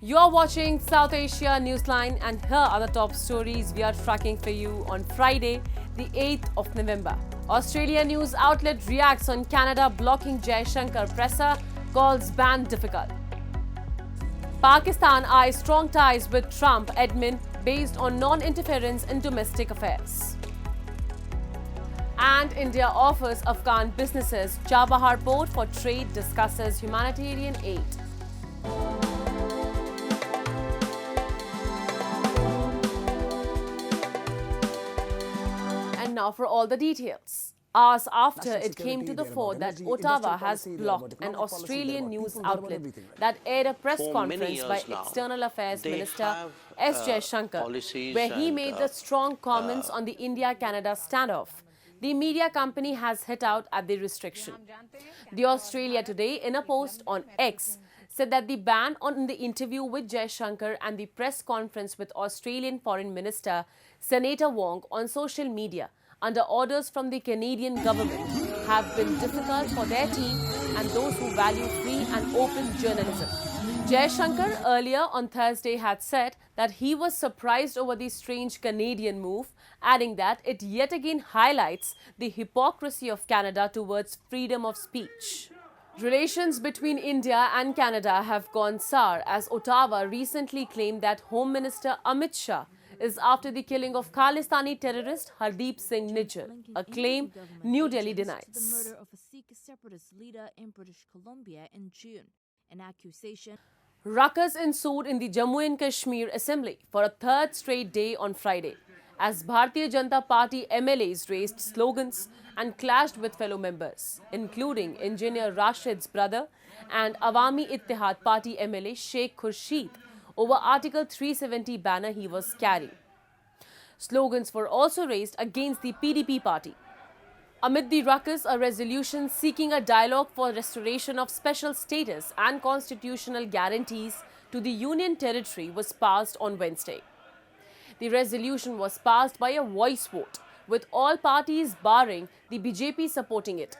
You're watching South Asia Newsline, and here are the top stories we are tracking for you on Friday, the 8th of November. Australia news outlet reacts on Canada blocking Jaishankar presser, calls ban difficult. Pakistan eyes strong ties with Trump admin based on non-interference in domestic affairs. And India offers Afghan businesses Chabahar Port for trade, discusses humanitarian aid. And now for all the details. Hours after it came to the fore that Ottawa has blocked an Australian news outlet that aired a press conference by External Affairs Minister S. Jaishankar, where he made the strong comments on the India-Canada standoff. The media company has hit out at the restriction. The Australia Today, in a post on X, said that the ban on the interview with Jaishankar and the press conference with Australian Foreign Minister Senator Wong on social media under orders from the Canadian government have been difficult for their team and those who value free and open journalism. Jaishankar earlier on Thursday had said that he was surprised over the strange Canadian move, adding that it yet again highlights the hypocrisy of Canada towards freedom of speech. Relations between India and Canada have gone sour as Ottawa recently claimed that Home Minister Amit Shah is after the killing of Khalistani terrorist Hardeep Singh Nijjar, a claim New Delhi denies. The murder of a Sikh separatist leader in British Columbia in June, an accusation. Ruckus ensued in the Jammu and Kashmir Assembly for a third straight day on Friday, as Bharatiya Janata Party MLAs raised slogans and clashed with fellow members, including engineer Rashid's brother and Awami Ittihad Party MLA Sheikh Khurshid, over Article 370 banner he was carrying. Slogans were also raised against the PDP party. Amid the ruckus, a resolution seeking a dialogue for restoration of special status and constitutional guarantees to the Union Territory was passed on Wednesday. The resolution was passed by a voice vote, with all parties barring the BJP supporting it.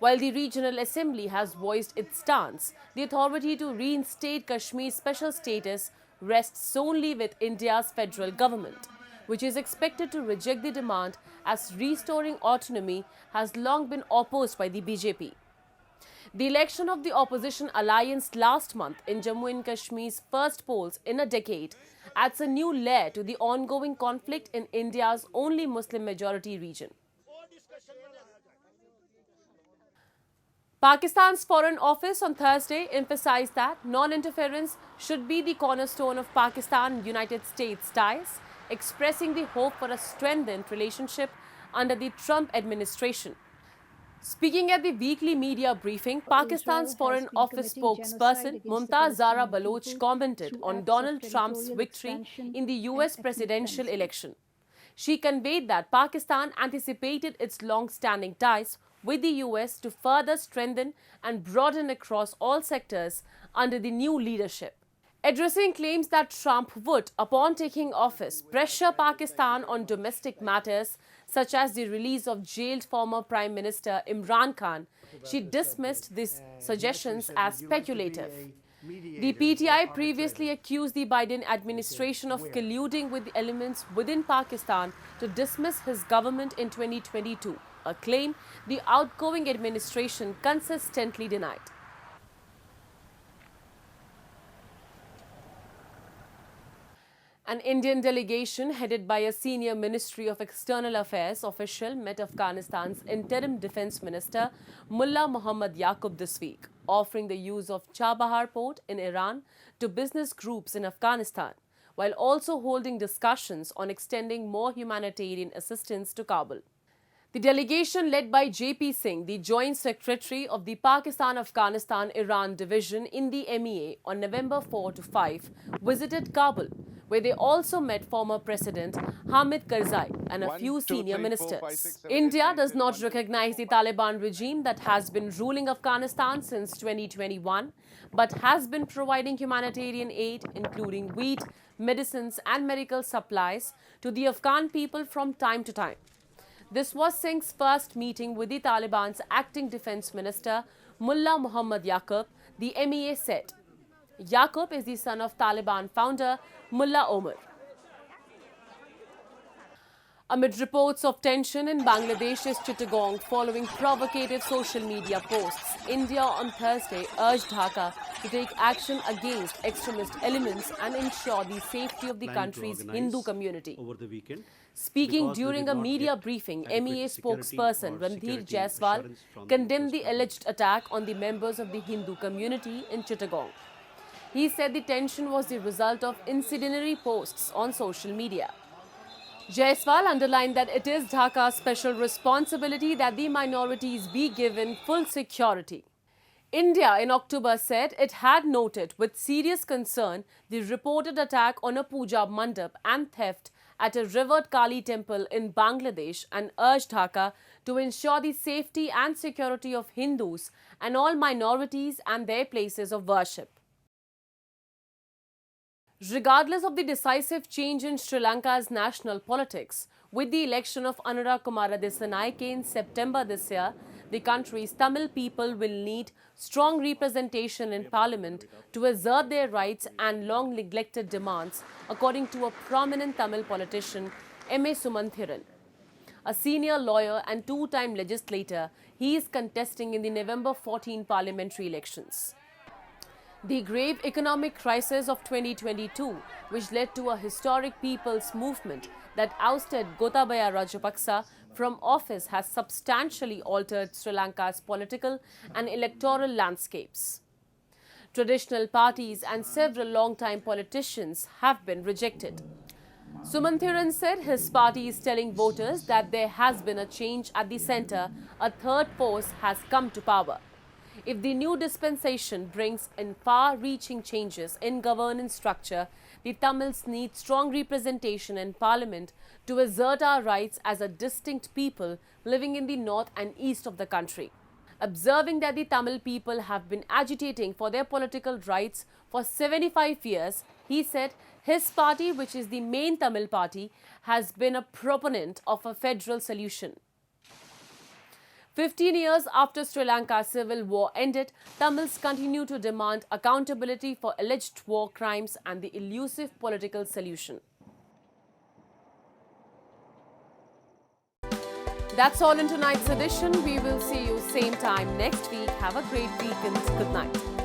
While the Regional Assembly has voiced its stance, the authority to reinstate Kashmir's special status rests solely with India's federal government, which is expected to reject the demand as restoring autonomy has long been opposed by the BJP. The election of the opposition alliance last month in Jammu and Kashmir's first polls in a decade adds a new layer to the ongoing conflict in India's only Muslim-majority region. Pakistan's Foreign Office on Thursday emphasized that non-interference should be the cornerstone of Pakistan-United States ties, expressing the hope for a strengthened relationship under the Trump administration. Speaking at the weekly media briefing, Pakistan's Foreign Office spokesperson Mumtaz Zara Baloch commented on Donald Trump's victory in the US presidential election. She conveyed that Pakistan anticipated its long-standing ties with the US to further strengthen and broaden across all sectors under the new leadership. Addressing claims that Trump would, upon taking office, pressure Pakistan on domestic matters such as the release of jailed former Prime Minister Imran Khan, she dismissed these suggestions as speculative. The PTI previously accused the Biden administration of colluding with the elements within Pakistan to dismiss his government in 2022, a claim the outgoing administration consistently denied. An Indian delegation headed by a senior Ministry of External Affairs official met Afghanistan's interim defense minister Mullah Mohammad Yaqoob this week, offering the use of Chabahar Port in Iran to business groups in Afghanistan, while also holding discussions on extending more humanitarian assistance to Kabul. The delegation led by J.P. Singh, the Joint Secretary of the Pakistan-Afghanistan-Iran Division in the MEA on November 4 to 5, visited Kabul, where they also met former President Hamid Karzai and a few senior ministers. India does not recognize the Taliban regime that has been ruling Afghanistan since 2021, but has been providing humanitarian aid, including wheat, medicines and medical supplies, to the Afghan people from time to time. This was Singh's first meeting with the Taliban's acting defense minister, Mullah Mohammad Yaqoob, the MEA said. Yaqoob is the son of Taliban founder Mullah Omar. Amid reports of tension in Bangladesh's Chittagong following provocative social media posts, India on Thursday urged Dhaka to take action against extremist elements and ensure the safety of the country's Hindu community. Over the weekend, Speaking during a media briefing, MEA spokesperson Ranveer Jaiswal condemned the alleged attack on the members of the Hindu community in Chittagong. He said the tension was the result of incendiary posts on social media. Jaiswal underlined that it is Dhaka's special responsibility that the minorities be given full security. India in October said it had noted with serious concern the reported attack on a puja mandap and theft at a revered Kali temple in Bangladesh and urged Dhaka to ensure the safety and security of Hindus and all minorities and their places of worship. Regardless of the decisive change in Sri Lanka's national politics, with the election of Anura Kumara Dissanayake in September this year, the country's Tamil people will need strong representation in parliament to assert their rights and long-neglected demands, according to a prominent Tamil politician, M.A. Sumanthiran. A senior lawyer and two-time legislator, he is contesting in the November 14 parliamentary elections. The grave economic crisis of 2022, which led to a historic people's movement that ousted Gotabaya Rajapaksa from office, has substantially altered Sri Lanka's political and electoral landscapes. Traditional parties and several long-time politicians have been rejected. Sumanthiran said his party is telling voters that there has been a change at the centre, a third force has come to power. If the new dispensation brings in far-reaching changes in governance structure, the Tamils need strong representation in parliament to assert our rights as a distinct people living in the north and east of the country. Observing that the Tamil people have been agitating for their political rights for 75 years, he said his party, which is the main Tamil party, has been a proponent of a federal solution. 15 years after Sri Lanka's civil war ended, Tamils continue to demand accountability for alleged war crimes and the elusive political solution. That's all in tonight's edition. We will see you same time next week. Have a great weekend. Good night.